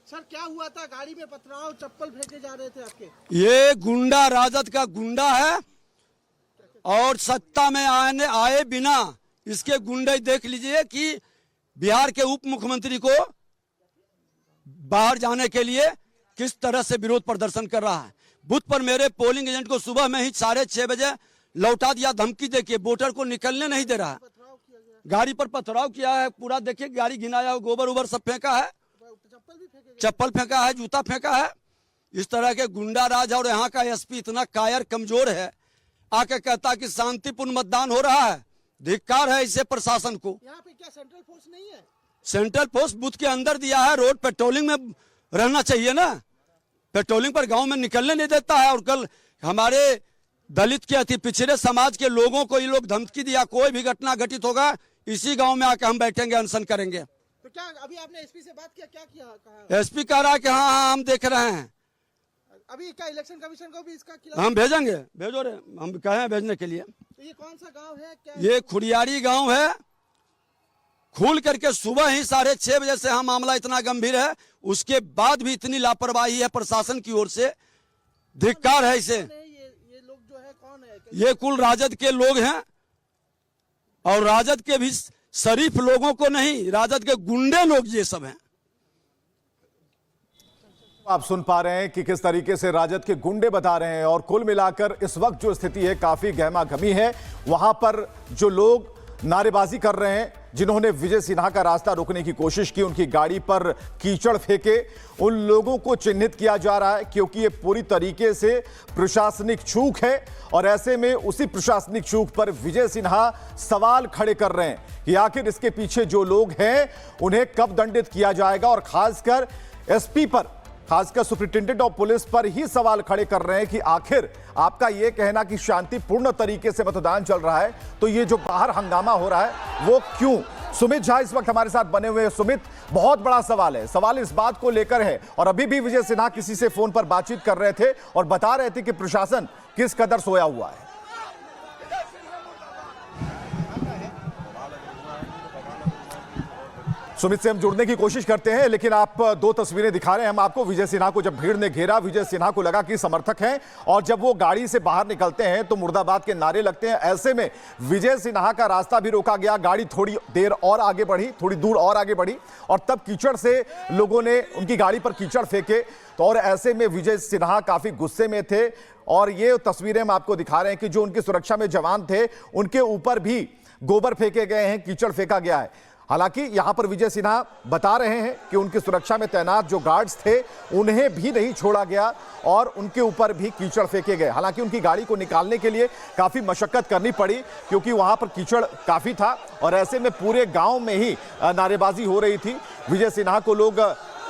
Sir क्या हुआ था? गाड़ी में पथराव, चप्पल फेंके जा रहे थे आपके। ये गुंडा राजद का गुंडा है और सत्ता में आए बिना इसके गुंडे देख लीजिए कि बिहार के उप मुख्यमंत्री को बाहर जाने के लिए किस तरह से विरोध प्रदर्शन कर रहा है। बूथ पर मेरे पोलिंग एजेंट को सुबह में ही 6:30 बजे लौटा दिया, धमकी देके वोटर को निकलने नहीं दे रहा है। गाड़ी पर पथराव किया है पूरा, देखिए गाड़ी घिनाया, गोबर उबर सब फेंका है, चप्पल फेंका है, जूता फेंका है। इस तरह के गुंडा राज। और यहाँ का एसपी इतना कायर कमजोर है, आके कहता कि शांतिपूर्ण मतदान हो रहा है। धिक्कार है इसे प्रशासन को। यहाँ पे क्या सेंट्रल फोर्स नहीं है? सेंट्रल फोर्स बूथ के अंदर दिया है, रोड पेट्रोलिंग में रहना चाहिए ना। पेट्रोलिंग पर गांव में निकलने नहीं देता है। और कल हमारे दलित के अति पिछड़े समाज के लोगों को ये लोग धमकी दिया, कोई भी घटना घटित होगा इसी गांव में आके हम बैठेंगे, अनशन करेंगे। तो क्या अभी आपने एसपी से बात किया? क्या किया? कहा एसपी कह रहा है कि हाँ हम देख रहे हैं। अभी क्या इलेक्शन कमीशन को भी इसका खिलाफ? हम भेजेंगे, भेजो रे, हम कहे हैं भेजने के लिए। तो ये कौन सा गांव है? क्या ये खुरियारी गांव है। खुल करके सुबह ही 6:30 बजे से मामला इतना गंभीर है, उसके बाद भी इतनी लापरवाही है प्रशासन की ओर से। धिक्कार है इसे। ये लोग जो है कौन है? ये कुल राजद के लोग हैं और राजद के भी शरीफ लोगों को नहीं, राजद के गुंडे लोग ये सब हैं। आप सुन पा रहे हैं कि किस तरीके से राजद के गुंडे बता रहे हैं। और कुल मिलाकर इस वक्त जो स्थिति है काफी गहमा गहमी है। वहां पर जो लोग नारेबाजी कर रहे हैं, जिन्होंने विजय सिन्हा का रास्ता रोकने की कोशिश की, उनकी गाड़ी पर कीचड़ फेंके, उन लोगों को चिन्हित किया जा रहा है क्योंकि ये पूरी तरीके से प्रशासनिक चूक है। और ऐसे में उसी प्रशासनिक चूक पर विजय सिन्हा सवाल खड़े कर रहे हैं कि आखिर इसके पीछे जो लोग हैं उन्हें कब दंडित किया जाएगा। और खासकर एसपी पर, खासकर सुप्रिंटेंडेंट ऑफ पुलिस पर ही सवाल खड़े कर रहे हैं कि आखिर आपका यह कहना कि शांतिपूर्ण तरीके से मतदान चल रहा है, तो ये जो बाहर हंगामा हो रहा है वो क्यों? सुमित झा इस वक्त हमारे साथ बने हुए हैं। सुमित, बहुत बड़ा सवाल है, सवाल इस बात को लेकर है और अभी भी विजय सिन्हा किसी से फोन पर बातचीत कर रहे थे और बता रहे थे कि प्रशासन किस कदर सोया हुआ है। सुमित से हम जुड़ने की कोशिश करते हैं, लेकिन आप दो तस्वीरें दिखा रहे हैं हम आपको विजय सिन्हा को। जब भीड़ ने घेरा, विजय सिन्हा को लगा कि समर्थक हैं और जब वो गाड़ी से बाहर निकलते हैं तो मुर्दाबाद के नारे लगते हैं। ऐसे में विजय सिन्हा का रास्ता भी रोका गया, गाड़ी थोड़ी देर और आगे बढ़ी, थोड़ी दूर और आगे बढ़ी और तब कीचड़ से लोगों ने उनकी गाड़ी पर कीचड़ फेंके। तो और ऐसे में विजय सिन्हा काफी गुस्से में थे और ये तस्वीरें हम आपको दिखा रहे हैं कि जो उनकी सुरक्षा में जवान थे उनके ऊपर भी गोबर फेंके गए हैं, कीचड़ फेंका गया है। हालांकि यहां पर विजय सिन्हा बता रहे हैं कि उनकी सुरक्षा में तैनात जो गार्ड्स थे उन्हें भी नहीं छोड़ा गया और उनके ऊपर भी कीचड़ फेंके गए। हालांकि उनकी गाड़ी को निकालने के लिए काफी मशक्कत करनी पड़ी क्योंकि वहां पर कीचड़ काफी था और ऐसे में पूरे गांव में ही नारेबाजी हो रही थी। विजय सिन्हा को लोग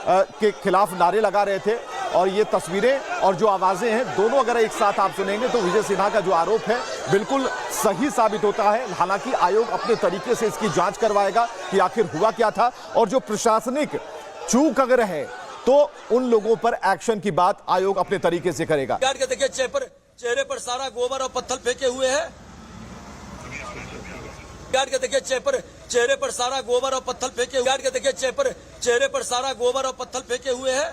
के खिलाफ नारे लगा रहे थे और ये तस्वीरें और जो आवाजें हैं दोनों अगर एक साथ आप सुनेंगे तो विजय सिन्हा का जो आरोप है बिल्कुल सही साबित होता है। हालांकि आयोग अपने तरीके से इसकी जांच करवाएगा कि आखिर हुआ क्या था और जो प्रशासनिक चूक अगर है तो उन लोगों पर एक्शन की बात आयोग अपने तरीके से करेगा। देखिए चेहरे पर सारा गोबर और पत्थर फेंके हुए हैं। देखिए चेहरे पर सारा गोबर और पत्थर फेंके हुए। देखिए चेहरे पर सारा गोबर और पत्थर फेंके हुए हैं।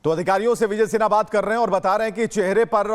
तो अधिकारियों से विजय सिन्हा बात कर रहे हैं और बता रहे हैं कि चेहरे पर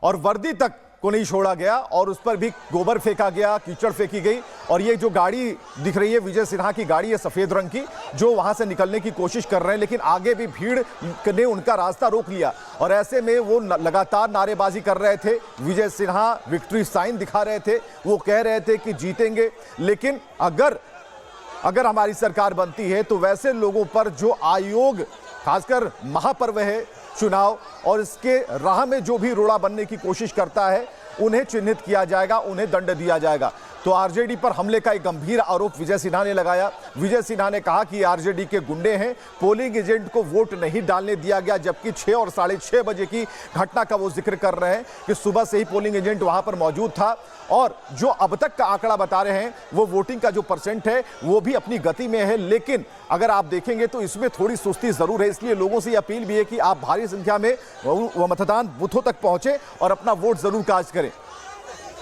और वर्दी तक को नहीं छोड़ा गया और उस पर भी गोबर फेंका गया, कीचड़ फेंकी गई। और ये जो गाड़ी दिख रही है विजय सिन्हा की गाड़ी है सफेद रंग की, जो वहां से निकलने की कोशिश कर रहे हैं, लेकिन आगे भी भीड़ ने उनका रास्ता रोक लिया और ऐसे में वो लगातार नारेबाजी कर रहे थे। विजय सिन्हा विक्ट्री साइन दिखा रहे थे, वो कह रहे थे कि जीतेंगे, लेकिन अगर हमारी सरकार बनती है तो वैसे लोगों पर जो आयोग, खासकर महापर्व है चुनाव और इसके राह में जो भी रोड़ा बनने की कोशिश करता है उन्हें चिन्हित किया जाएगा, उन्हें दंड दिया जाएगा। तो आरजेडी पर हमले का एक गंभीर आरोप विजय सिन्हा ने लगाया। विजय सिन्हा ने कहा कि आरजेडी के गुंडे हैं, पोलिंग एजेंट को वोट नहीं डालने दिया गया, जबकि 6 और 6:30 बजे की घटना का वो जिक्र कर रहे हैं कि सुबह से ही पोलिंग एजेंट वहां पर मौजूद था और जो अब तक का आंकड़ा बता रहे हैं वो वोटिंग का जो % है वो भी अपनी गति में है। लेकिन अगर आप देखेंगे तो इसमें थोड़ी सुस्ती जरूर है, इसलिए लोगों से अपील भी है कि आप भारी संख्या में वो मतदान बूथों तक पहुंचे और अपना वोट जरूर कास्ट करें।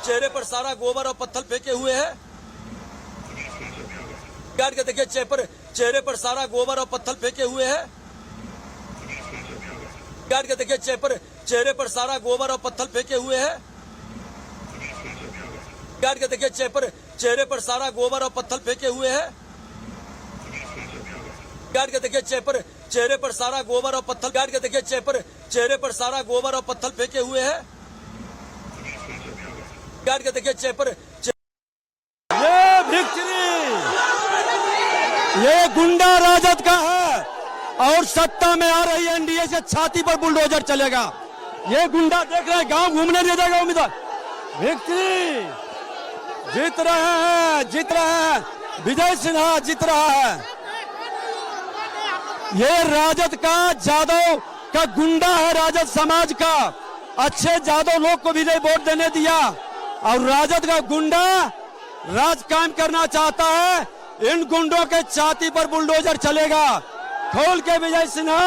चेहरे पर सारा गोबर और पत्थर फेंके हुए हैं। देखिए चेहरे पर सारा गोबर और पत्थर फेंके हुए हैं। गार्ड के देखिए चेहरे पर सारा गोबर और पत्थर फेंके हुए हैं। गार्ड के देखिए चेहरे पर सारा गोबर और पत्थर फेंके हुए हैं। गार्ड के देखिए चेहरे पर सारा गोबर और पत्थर गार्ड के देखिए चेहरे पर सारा गोबर और पत्थर फेंके हुए हैं। गार्ड के देखिए ये विक्ट्री ये गुंडा राजद का है और सत्ता में आ रही एनडीए से छाती पर बुलडोजर चलेगा। ये गुंडा देख रहे हैं गांव घूमने नहीं देगा उम्मीदवार। विक्ट्री जीत रहे हैं विजय सिन्हा जीत रहा है। ये राजद का जादव का गुंडा है, राजद समाज का अच्छे जादव लोग को भी नहीं वोट देने दिया और राजद का गुंडा राज कायम करना चाहता है। इन गुंडों के छाती पर बुलडोजर चलेगा। खोल के विजय सिन्हा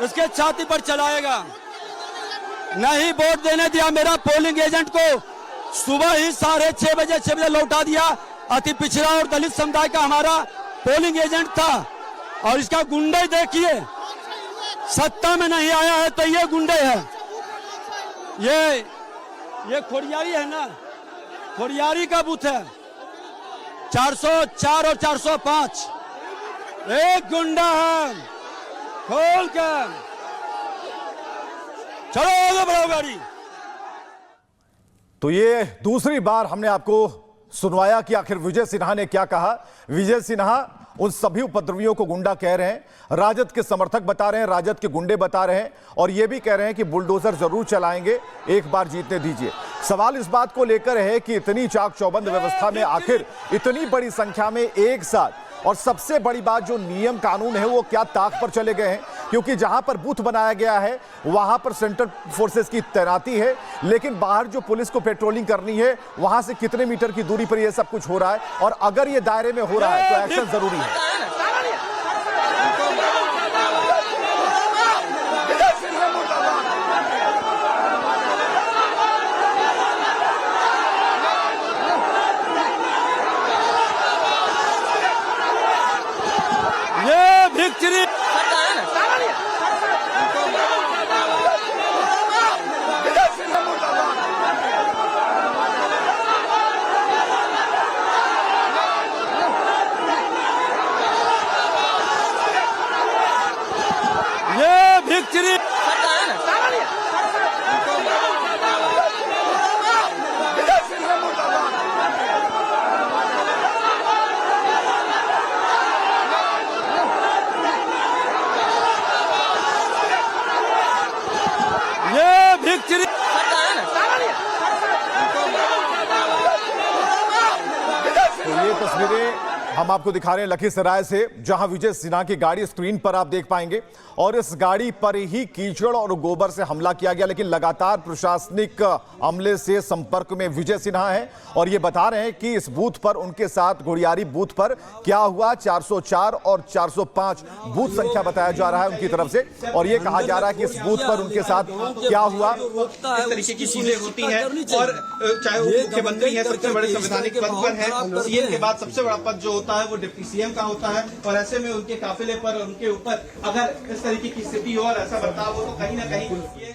इसके छाती पर चलाएगा। नहीं वोट देने दिया। मेरा पोलिंग एजेंट को सुबह ही 6:30 बजे लौटा दिया। अति पिछड़ा और दलित समुदाय का हमारा पोलिंग एजेंट था और इसका गुंडे देखिए सत्ता में नहीं आया है तो ये गुंडे है। ये खोड़ियारी है ना, खोड़ियारी का बूथ है 404 और 405। एक गुंडा है। खोल कर चलो आगे बढ़ाओ गाड़ी। तो ये दूसरी बार हमने आपको सुनवाया कि आखिर विजय सिन्हा ने क्या कहा। विजय सिन्हा उन सभी उपद्रवियों को गुंडा कह रहे हैं, राजद के समर्थक बता रहे हैं, राजद के गुंडे बता रहे हैं और यह भी कह रहे हैं कि बुलडोजर जरूर चलाएंगे, एक बार जीतने दीजिए। सवाल इस बात को लेकर है कि इतनी चाक चौबंद व्यवस्था में आखिर इतनी बड़ी संख्या में एक साथ, और सबसे बड़ी बात जो नियम कानून है वो क्या ताक पर चले गए हैं, क्योंकि जहां पर बूथ बनाया गया है वहां पर सेंट्रल फोर्सेस की तैनाती है, लेकिन बाहर जो पुलिस को पेट्रोलिंग करनी है वहां से कितने मीटर की दूरी पर यह सब कुछ हो रहा है और अगर ये दायरे में हो रहा है तो एक्शन जरूरी है। विक्ट्री विक्ट्री विक्ट्री तो ये तस्वीरें हम आपको दिखा रहे हैं लखीसराय से, जहां विजय सिन्हा की गाड़ी स्क्रीन पर आप देख पाएंगे और इस गाड़ी पर ही कीचड़ और गोबर से हमला किया गया, लेकिन लगातार प्रशासनिक अमले से संपर्क में विजय सिन्हा है और ये बता रहे हैं कि इस बूथ पर उनके साथ घोड़ियारी बूथ पर क्या हुआ। 404 और 405 बूथ संख्या बताया जा रहा है उनकी तरफ से और ये कहा जा रहा है कि इस बूथ पर उनके साथ क्या हुआ। इस तरीके की चीजें होती हैं और चाहे वो मुख्यमंत्री है, सबसे बड़े संवैधानिक पद पर है, सीएम के बाद सबसे बड़ा पद जो होता है वो डिप्टी सीएम का होता है और ऐसे में उनके काफिले पर उनके ऊपर अगर इस तरीके की स्थिति हो और ऐसा बर्ताव हो तो कहीं ना कहीं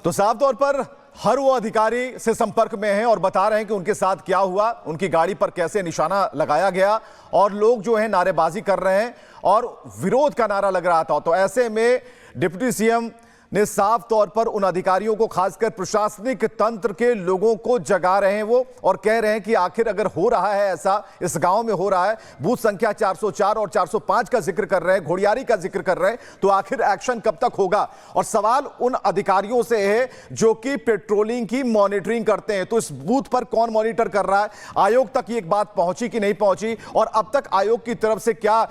तो साफ तौर पर हर वो अधिकारी से संपर्क में हैं और बता रहे हैं कि उनके साथ क्या हुआ, उनकी गाड़ी पर कैसे निशाना लगाया गया और लोग जो है नारेबाजी कर रहे हैं और विरोध का नारा लग रहा था। तो ऐसे में डिप्टी सीएम ने साफ तौर पर उन अधिकारियों को, खासकर प्रशासनिक तंत्र के लोगों को जगा रहे हैं वो और कह रहे हैं कि आखिर अगर हो रहा है ऐसा, इस गांव में हो रहा है, बूथ संख्या 404 और 405 का जिक्र कर रहे हैं, घोड़ियारी का जिक्र कर रहे हैं, तो आखिर एक्शन कब तक होगा। और सवाल उन अधिकारियों से है जो कि पेट्रोलिंग की मॉनिटरिंग करते हैं, तो इस बूथ पर कौन मॉनिटर कर रहा है, आयोग तक ये बात पहुंची कि नहीं पहुंची और अब तक आयोग की तरफ से क्या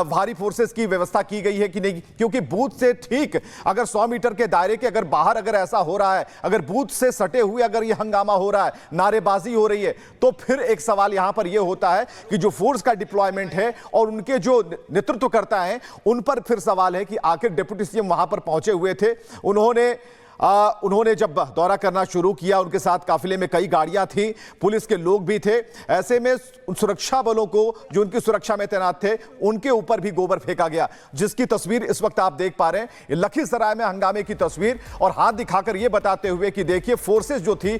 भारी फोर्सेस की व्यवस्था की गई है कि नहीं, क्योंकि बूथ से ठीक अगर 100 मीटर के दायरे के अगर बाहर अगर ऐसा हो रहा है, अगर बूथ से सटे हुए अगर यह हंगामा हो रहा है, नारेबाजी हो रही है, तो फिर एक सवाल यहां पर यह होता है कि जो फोर्स का डिप्लॉयमेंट है और उनके जो नेतृत्व करता है उन पर फिर सवाल है कि आखिर डिप्टी सीएम वहां पर पहुंचे हुए थे, उन्होंने उन्होंने जब दौरा करना शुरू किया, उनके साथ काफिले में कई गाड़ियां थी, पुलिस के लोग भी थे। ऐसे में सुरक्षा बलों को, जो उनकी सुरक्षा में तैनात थे, उनके ऊपर भी गोबर फेंका गया, जिसकी तस्वीर इस वक्त आप देख पा रहे हैं। लखीसराय में हंगामे की तस्वीर, और हाथ दिखाकर यह बताते हुए कि देखिए फोर्सेस जो थी